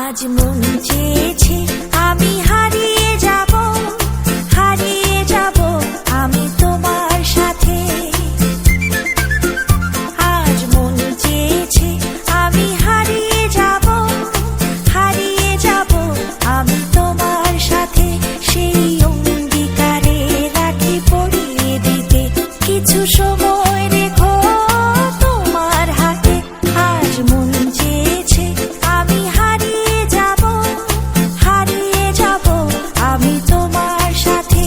আজ মন চেয়েছে আমি হারিয়ে যাব আমি তোমার সাথে। আজ মন চেয়েছে আমি হারিয়ে যাব আমি তোমার সাথে। সেই অঙ্গীকারে রাখি পরিয়ে দিতে কিছু সময় রেখো তোমার হাতে। আজ মন চেয়েছে আমি হারিয়ে যাব আমি তোমার সাথে।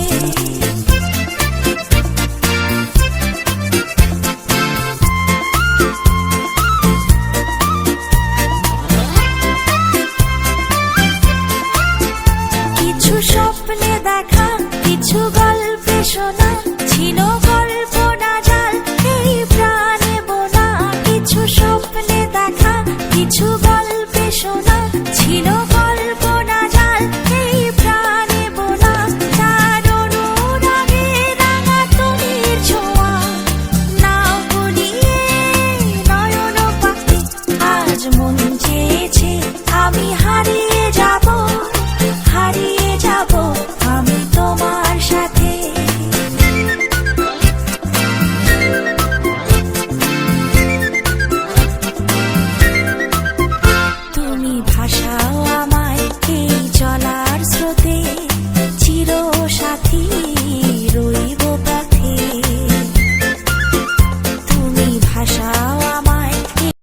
কিছু স্বপ্নে দেখা, কিছু গল্পে শোনা,